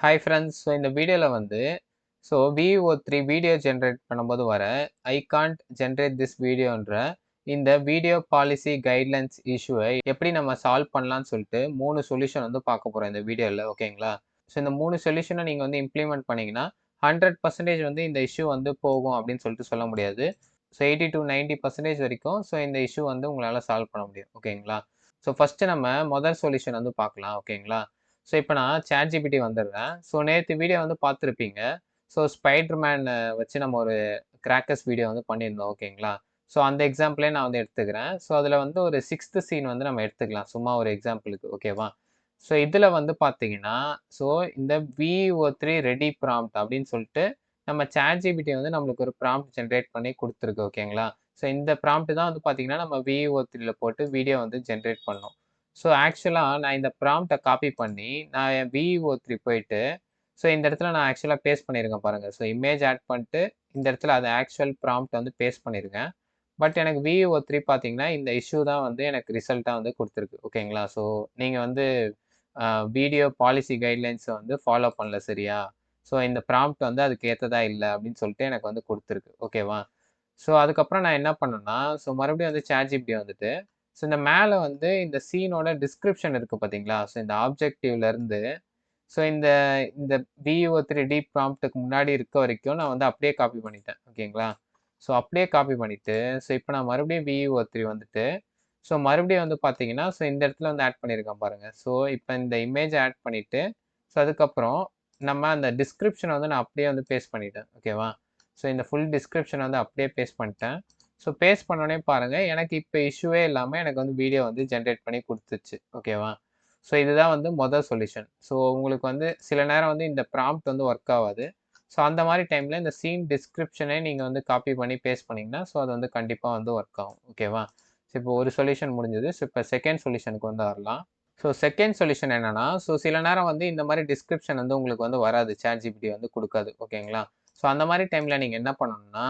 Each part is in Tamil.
Hi friends. ஸோ இந்த வீடியோவில் வந்து VO3 வீடியோ ஜென்ரேட் பண்ணும்போது வர ஐ கான்ட் ஜென்ரேட் திஸ் வீடியோன்ற இந்த வீடியோ பாலிசி கைட்லைன்ஸ் இஷ்யூவை எப்படி நம்ம சால்வ் பண்ணலாம்னு சொல்லிட்டு 3 சொல்யூஷன் வந்து பார்க்க போகிறோம் இந்த வீடியோவில். ஓகேங்களா? ஸோ இந்த 3 சொல்யூஷனை நீங்கள் வந்து இம்ப்ளிமெண்ட் பண்ணிங்கன்னா 100% வந்து இந்த இஷ்யூ வந்து போகும் அப்படின்னு சொல்லிட்டு சொல்ல முடியாது. ஸோ 80 to 90% வரைக்கும் இந்த இஷ்யூ வந்து உங்களால் சால்வ் பண்ண முடியும். ஓகேங்களா? ஸோ ஃபஸ்ட்டு நம்ம முதல் சொல்யூஷன் வந்து பார்க்கலாம். ஓகேங்களா? ஸோ இப்போ நான் ChatGPT வந்துடுறேன். ஸோ நேற்று வீடியோ வந்து பார்த்துருப்பீங்க. ஸ்பைடர் மேன் வச்சு நம்ம ஒரு கிராக்கர்ஸ் வீடியோ வந்து பண்ணியிருந்தோம். ஓகேங்களா? ஸோ அந்த எக்ஸாம்பிளே நான் வந்து எடுத்துக்கிறேன். ஸோ அதில் வந்து ஒரு 6th சீன் வந்து நம்ம எடுத்துக்கலாம். சும்மா ஒரு எக்ஸாம்பிளுக்கு. ஓகேவா? ஸோ இதில் வந்து பார்த்தீங்கன்னா, ஸோ இந்த VO3 ரெடி ப்ராம்ப்ட் அப்படின்னு சொல்லிட்டு நம்ம ChatGPT வந்து நம்மளுக்கு ஒரு ப்ராம்ப்ட் ஜென்ரேட் பண்ணி குடுத்துருக்கு. ஓகேங்களா? ஸோ இந்த ப்ராம்ப்ட் தான் வந்து பார்த்தீங்கன்னா, நம்ம VO3ல போட்டு வீடியோ வந்து ஜென்ரேட் பண்ணோம். ஸோ ஆக்சுவலா நான் இந்த ப்ராம்ப்ட்ட காப்பி பண்ணி, நான் என் VO3 போயிட்டு, இந்த இடத்துல நான் ஆக்சுவலா பேஸ்ட் பண்ணியிருக்கேன் பாருங்க. இமேஜ் ஆட் பண்ணிட்டு, இந்த இடத்துல அது ஆக்சுவல் ப்ராம்ப்ட் வந்து பேஸ்ட் பண்ணியிருக்கேன். பட் எனக்கு VO3 பார்த்தீங்கன்னா, இந்த இஷ்யூ தான் வந்து எனக்கு ரிசல்ட்டா வந்து குடுத்துருக்கு. ஓகேங்களா? நீங்க வந்து வீடியோ பாலிசி கைட்லைன்ஸ வந்து ஃபாலோ பண்ணல சரியா? இந்த ப்ராம்ப்ட் வந்து அதுக்கு ஏத்ததா இல்ல அப்படின்னு சொல்லிட்டு எனக்கு வந்து குடுத்துருக்கு. ஓகேவா? அதுக்கப்புறம் நான் என்ன பண்ணேன்னா, மறுபடியும் வந்து ChatGPT வந்துட்டு, இந்த மேல வந்து இந்த சீனோட டிஸ்கிரிப்ஷன் இருக்கு பார்த்தீங்களா? இந்த ஆப்ஜெக்டிவ்ல இருந்து, இந்த இந்த VO3 டீப் ப்ராம்ப்ட்க்கு முன்னாடி இருக்க வரைக்கும் நான் வந்து அப்படியே காப்பி பண்ணிட்டேன். ஓகேங்களா? அப்படியே காப்பி பண்ணிட்டு, இப்ப நான் மறுபடியும் VO3 வந்துட்டு, மறுபடியும் வந்து பார்த்தீங்கன்னா, இந்த இடத்துல வந்து ஆட் பண்ணியிருக்கேன் பாருங்க. இப்ப இந்த இமேஜ் ஆட் பண்ணிட்டு, அதுக்கப்புறம் நம்ம அந்த டிஸ்கிரிப்ஷன வந்து நான் அப்படியே வந்து பேஸ்ட் பண்ணிட்டேன். ஓகேவா? இந்த ஃபுல் டிஸ்கிரிப்ஷன வந்து அப்படியே பேஸ்ட் பண்ணிட்டேன். பேஸ்ட் பண்ணோனே பாருங்க, எனக்கு இப்ப இஷ்யூவே இல்லாம எனக்கு வந்து வீடியோ வந்து ஜெனரேட் பண்ணி குடுத்துச்சு. ஓகேவா? இதுதான் வந்து மொத சொல்யூஷன். உங்களுக்கு வந்து சில நேரம் வந்து இந்த ப்ராம்ப்ட் வந்து ஒர்க் ஆவாது. அந்த மாரி டைம்ல இந்த சீன் டிஸ்கிரிப்ஷனே நீங்க வந்து காப்பி பண்ணி பேஸ்ட் பண்ணீங்கன்னா, அது வந்து கண்டிப்பா வந்து ஒர்க் ஆகும். ஓகேவா? இப்போ ஒரு சொல்யூஷன் முடிஞ்சது. இப்ப செகண்ட் சொல்யூஷனுக்கு வந்து வரலாம். செகண்ட் சொல்யூஷன் என்னன்னா, சில நேரம் வந்து இந்த மாரி டிஸ்கிரிப்ஷன் வந்து உங்களுக்கு வந்து வராது. ChatGPT வந்து குடுக்காது. ஓகேங்களா? அந்த மாரி டைம்ல நீங்க என்ன பண்ணணும்னா,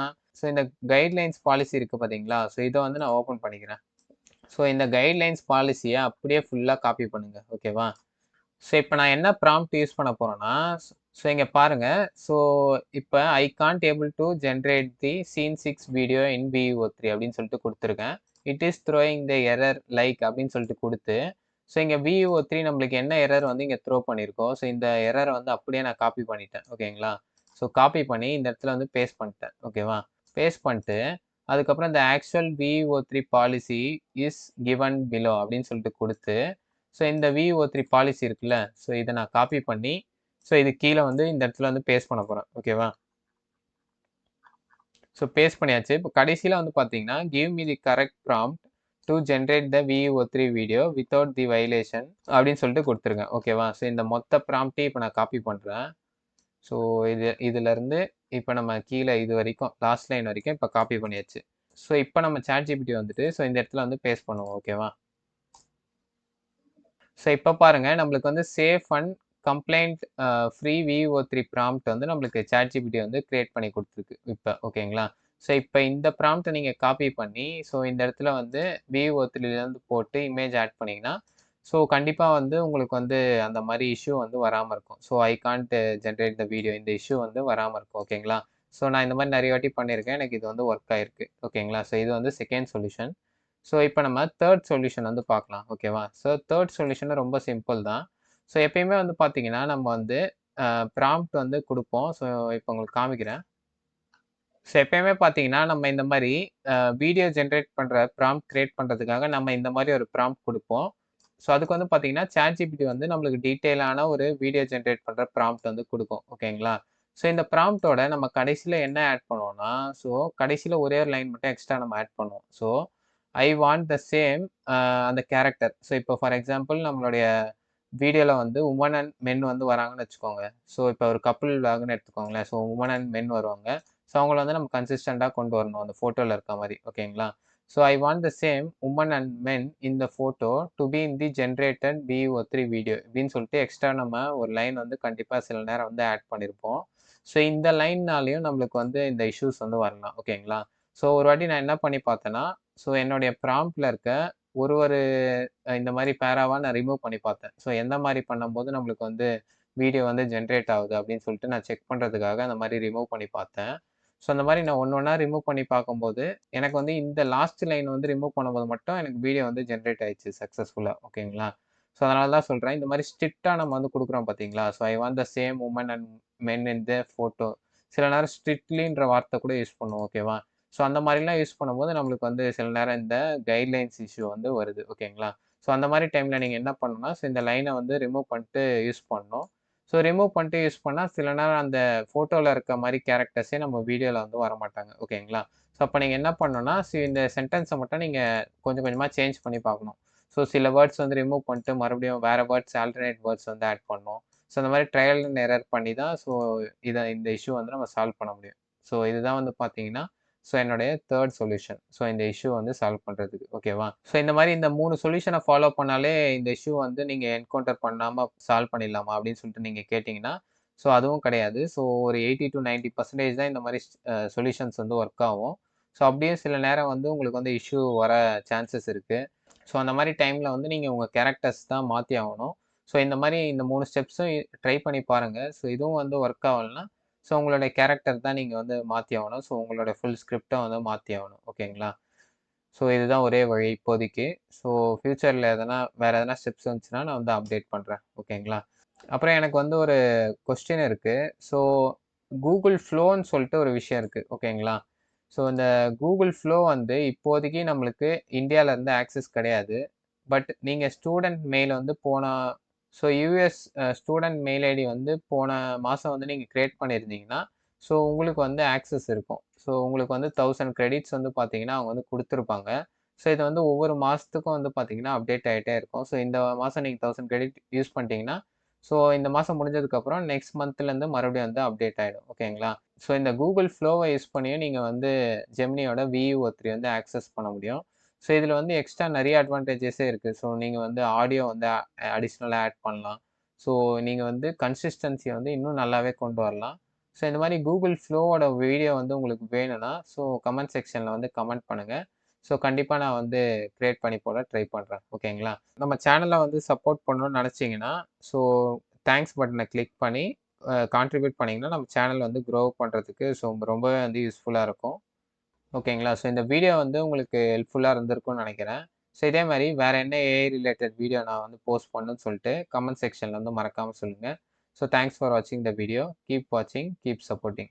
இந்த கைட்லைன்ஸ் பாலிசி இருக்கு பார்த்தீங்களா? இத வந்து நான் ஓப்பன் பண்ணிக்கிறேன். இந்த கைட்லைன்ஸ் பாலிசிய அப்படியே ஃபுல்லா காப்பி பண்ணுங்க. ஓகேவா? இப்ப நான் என்ன ப்ராம்ப்ட் யூஸ் பண்ண போறேன்னா, இங்க பாருங்க. ஸோ இப்ப I can't able to generate the scene 6 video in VO3 அப்படின்னு சொல்லிட்டு குடுத்துருக்கேன். It is throwing the error like அப்படின்னு சொல்லிட்டு குடுத்து, இங்க VO3 நம்மளுக்கு என்ன எரர் வந்து இங்க த்ரோ பண்ணியிருக்கோ, இந்த எரர வந்து அப்படியே நான் காப்பி பண்ணிட்டேன். ஓகேங்களா? காப்பி பண்ணி இந்த இடத்துல வந்து பேஸ்ட் பண்ணிட்டேன். ஓகேவா? பேஸ்ட் பண்ணிட்டு, அதுக்கப்புறம் இந்த actual VO3 policy is given below அப்படின்னு சொல்லிட்டு குடுத்து, இந்த VO3 பாலிசி இருக்குல்ல, இத நான் காப்பி பண்ணி, இது கீழ வந்து இந்த இடத்துல வந்து பேஸ்ட் பண்ண போறேன். ஓகேவா? பேஸ்ட் பண்ணியாச்சு. இப்ப கடைசில வந்து பார்த்தீங்கன்னா, give me the correct prompt to generate the VO3 video without the violation அப்படின்னு சொல்லிட்டு குடுத்துருக்கேன். ஓகேவா? இந்த மொத்த ப்ராம்ப்ட்டையும் இப்ப நான் காப்பி பண்றேன். ஸோ இதுலருந்து இப்ப நம்ம கீழ இது வரைக்கும் லாஸ்ட் லைன் வரைக்கும் இப்ப காப்பி பண்ணியாச்சு. இப்ப நம்ம ChatGPT வந்துட்டு, இந்த இடத்துல வந்து பேஸ்ட் பண்ணுவோம். ஓகேவா? இப்ப பாருங்க நம்மளுக்கு வந்து safe and complaint free VO3 prompt வந்து நம்மளுக்கு ChatGPT வந்து கிரியேட் பண்ணி குடுத்துருக்கு இப்ப. ஓகேங்களா? இப்ப இந்த ப்ராம்ப்ட்ட நீங்க காப்பி பண்ணி, இந்த இடத்துல வந்து VO3லேருந்து போட்டு இமேஜ் ஆட் பண்ணீங்கன்னா, கண்டிப்பா வந்து உங்களுக்கு வந்து அந்த மாரி இஷ்யூ வந்து வராம இருக்கும். I can't generate the video இந்த இஷ்யூ வந்து வராம இருக்கும். ஓகேங்களா? நான் இந்த மாரி நெறைய வாட்டி பண்ணியிருக்கேன். எனக்கு இது வந்து ஒர்க் ஆயிருக்கு. ஓகேங்களா? இது வந்து செகண்ட் சொல்யூஷன். இப்ப நம்ம 3 சொல்யூஷன் வந்து பார்க்கலாம். ஓகேவா? 3 சொல்யூஷன் ரொம்ப சிம்பிள் தான். எப்பயுமே வந்து பார்த்தீங்கன்னா, நம்ம வந்து ப்ராம்ப்ட் வந்து குடுப்போம். இப்ப உங்களுக்கு காமிக்கிறேன். எப்பயுமே பார்த்தீங்கன்னா, நம்ம இந்த மாரி வீடியோ ஜெனரேட் பண்ற ப்ராம்ப்ட் கிரியேட் பண்றதுக்காக நம்ம இந்த மாரி ஒரு ப்ராம்ப்ட் குடுப்போம். அதுக்கு வந்து பார்த்தீங்கன்னா, ChatGPT வந்து நம்மளுக்கு டீட்டெயிலான ஒரு வீடியோ ஜெனரேட் பண்ற ப்ராம்ப்ட் வந்து குடுக்கும். ஓகேங்களா? இந்த ப்ராம்ப்ட்டோட நம்ம கடைசில என்ன ஆட் பண்ணுவோம்னா, கடைசில ஒரே ஒரு லைன் மட்டும் எக்ஸ்ட்ரா நம்ம ஆட் பண்ணுவோம். ஐ வாண்ட் த சேம் அந்த கேரக்டர். இப்போ ஃபார் எக்ஸாம்பிள் நம்மளுடைய வீடியோல வந்து வுமன் அண்ட் மென் வந்து வராங்கன்னு வச்சுக்கோங்க. இப்போ ஒரு கப்புள் விளாக்ன்னு எடுத்துக்கோங்களேன். வுமன் அண்ட் மென் வருவாங்க. அவங்கள வந்து நம்ம கன்சிஸ்டன்ட்டா கொண்டு வரணும். அந்த ஃபோட்டோல இருக்க மாரி. ஓகேங்களா? I want the same woman and men in the photo to be in the generated VO3 video இப்படின்னு சொல்லிட்டு எக்ஸ்ட்ரா நம்ம ஒரு லைன் வந்து கண்டிப்பா சில நேரம் வந்து ஆட் பண்ணியிருப்போம். இந்த லைன்னாலயும் நம்மளுக்கு வந்து இந்த இஷ்யூஸ் வந்து வரலாம். ஓகேங்களா? ஒரு வாட்டி நான் என்ன பண்ணி பார்த்தேன்னா, என்னுடைய ப்ராம்ப்ட்ல இருக்க ஒரு ஒரு இந்த மாரி பேராவா நான் ரிமூவ் பண்ணி பார்த்தேன். எந்த மாரி பண்ணும்போது நம்மளுக்கு வந்து வீடியோ வந்து ஜென்ரேட் ஆகுது அப்படின்னு சொல்லிட்டு நான் செக் பண்ணுறதுக்காக அந்த மாதிரி ரிமூவ் பண்ணி பார்த்தேன். ஸோ அந்த மாதிரி நான் ஒன்று ஒன்றா ரிமூவ் பண்ணி பார்க்கும்போது எனக்கு வந்து இந்த லாஸ்ட் லைன் வந்து ரிமூவ் பண்ணும்போது மட்டும் எனக்கு வீடியோ வந்து ஜென்ரேட் ஆயிடுச்சு சக்ஸஸ்ஃபுல்லாக. ஓகேங்களா? ஸோ அதனால தான் சொல்கிறேன். இந்த மாதிரி ஸ்ட்ரிக்டாக நம்ம வந்து கொடுக்குறோம் பார்த்தீங்களா? So I want the same woman and men in the photo. சில நேரம் ஸ்ட்ரிக்ட்லின்ற வார்த்தை கூட யூஸ் பண்ணுவோம். ஓகேவா? ஸோ அந்த மாதிரிலாம் யூஸ் பண்ணும்போது நம்மளுக்கு வந்து சில நேரம் இந்த கைட்லைன்ஸ் இஷ்யூ வந்து வருது. ஓகேங்களா? ஸோ அந்த மாதிரி டைமில் நீங்கள் என்ன பண்ணணும்னா, ஸோ இந்த லைனை வந்து ரிமூவ் பண்ணிட்டு யூஸ் பண்ணணும். ஸோ ரிமூவ் பண்ணிட்டு யூஸ் பண்ணால் சில நேரம் அந்த ஃபோட்டோவில் இருக்க மாதிரி கேரக்டர்ஸே நம்ம வீடியோவில் வந்து வரமாட்டாங்க. ஓகேங்களா? ஸோ அப்போ நீங்கள் என்ன பண்ணணும்னா, ஸோ இந்த சென்டென்ஸை மட்டும் நீங்கள் கொஞ்சம் கொஞ்சமாக சேஞ்ச் பண்ணி பார்க்கணும். ஸோ சில வேர்ட்ஸ் வந்து ரிமூவ் பண்ணிட்டு மறுபடியும் வேறு வேர்ட்ஸ் ஆல்டர்னேட் வேர்ட்ஸ் வந்து ஆட் பண்ணணும். ஸோ அந்த மாதிரி ட்ரையல் அண்ட் எரர் பண்ணி தான் ஸோ இந்த இஷ்யூ வந்து நம்ம சால்வ் பண்ண முடியும். ஸோ இதுதான் வந்து பார்த்தீங்கன்னா, ஸோ என்னுடைய 3 சொல்யூஷன். ஸோ இந்த இஷ்யூ வந்து சால்வ் பண்ணுறதுக்கு. ஓகேவா? ஸோ இந்த மாதிரி இந்த 3 சொல்யூஷனை ஃபாலோ பண்ணாலே இந்த இஷ்யூ வந்து நீங்கள் என்கவுண்டர் பண்ணாம சால்வ் பண்ணிடலாமா அப்படின்னு சொல்லிட்டு நீங்கள் கேட்டிங்கன்னா, ஸோ அதுவும் கிடையாது. ஸோ ஒரு 80 to 90% தான் இந்த மாதிரி சொல்யூஷன்ஸ் வந்து ஒர்க் ஆகும். ஸோ அப்படியே சில நேரம் வந்து உங்களுக்கு வந்து இஷ்யூ வர சான்சஸ் இருக்கு. ஸோ அந்த மாதிரி டைமில் வந்து நீங்கள் உங்கள் கேரக்டர்ஸ் தான் மாற்றி ஆகணும். ஸோ இந்த மாதிரி இந்த 3 ஸ்டெப்ஸும் ட்ரை பண்ணி பாருங்கள். ஸோ இதுவும் வந்து ஒர்க் ஆகலைன்னா, ஸோ உங்களுடைய கேரக்டர் தான் நீங்கள் வந்து மாற்றி ஆகணும். ஸோ உங்களோட ஃபுல் ஸ்கிரிப்டை வந்து மாற்றி ஆகணும். ஓகேங்களா? ஸோ இதுதான் ஒரே வழி இப்போதைக்கு. ஸோ ஃப்யூச்சரில் வேறு எதனா ஸ்டெப்ஸ் வந்துச்சுன்னா நான் வந்து அப்டேட் பண்ணுறேன். ஓகேங்களா? அப்புறம் எனக்கு வந்து ஒரு கொஸ்டின் இருக்கு. ஸோ கூகுள் ஃப்ளோன்னு சொல்லிட்டு ஒரு விஷயம் இருக்கு. ஓகேங்களா? ஸோ இந்த கூகுள் ஃப்ளோ வந்து இப்போதைக்கு நம்மளுக்கு இந்தியால இருந்து ஆக்சஸ் கிடையாது. பட் நீங்க ஸ்டூடண்ட் மெயில் வந்து so US student mail ID வந்து போன மாசம் வந்து நீங்க கிரியேட் பண்ணியிருந்தீங்கன்னா, ஸோ உங்களுக்கு வந்து ஆக்சஸ் இருக்கும். ஸோ உங்களுக்கு வந்து 1000 கிரெடிட்ஸ் வந்து பார்த்தீங்கன்னா, அவங்க வந்து குடுத்துருப்பாங்க. ஸோ இது வந்து ஒவ்வொரு மாசத்துக்கும் வந்து பார்த்தீங்கன்னா, அப்டேட் ஆயிட்டே இருக்கும். ஸோ இந்த மாசம் நீங்க 1000 கிரெடிட் யூஸ் பண்ணிட்டீங்கன்னா, ஸோ இந்த மாசம் முடிஞ்சதுக்கப்புறம் நெக்ஸ்ட் மந்த்லேருந்து மறுபடியும் வந்து அப்டேட் ஆயிடும். ஓகேங்களா? ஸோ இந்த கூகுள் ஃப்ளோவை யூஸ் பண்ணியும் நீங்க வந்து ஜெமினியோட VUO3 வந்து ஆக்சஸ் பண்ண முடியும். ஸோ இதில வந்து எக்ஸ்ட்ரா நெறைய அட்வான்டேஜஸே இருக்கு. ஸோ நீங்க வந்து ஆடியோ வந்து அடிஷ்னலா ஆட் பண்ணலாம். ஸோ நீங்க வந்து கன்சிஸ்டன்சிய வந்து இன்னும் நல்லாவே கொண்டு வரலாம். ஸோ இந்த மாரி கூகுள் ஃப்ளோவோட வீடியோ வந்து உங்களுக்கு வேணும்னா, ஸோ கமெண்ட் செக்ஷன்ல வந்து கமெண்ட் பண்ணுங்க. ஸோ கண்டிப்பா நான் வந்து கிரியேட் பண்ணி போட ட்ரை பண்றேன். ஓகேங்களா? நம்ம சேனல வந்து சப்போர்ட் பண்ணணும்னு நெனச்சீங்கன்னா, ஸோ தேங்க்ஸ் பட்டன கிளிக் பண்ணி கான்ட்ரிபியூட் பண்ணீங்கன்னா, நம்ம சேனல் வந்து க்ரோ பண்றதுக்கு ஸோ ரொம்பவே வந்து யூஸ்ஃபுல்லா இருக்கும். ஓகேங்களா? ஸோ இந்த வீடியோ வந்து உங்களுக்கு ஹெல்ப்ஃபுல்லா இருந்திருக்கும்னு நெனைக்கிறேன். ஸோ இதே மாரி வேற என்ன ஏஐ ரிலேட்டட் வீடியோ நான் வந்து போஸ்ட் பண்ணணும்னு சொல்லிட்டு கமெண்ட் செக்ஷன்ல வந்து மறக்காம சொல்லுங்க. ஸோ தேங்க்ஸ் ஃபார் வாட்சிங் த வீடியோ. கீப் வாட்சிங், கீப் சப்போர்ட்டிங்.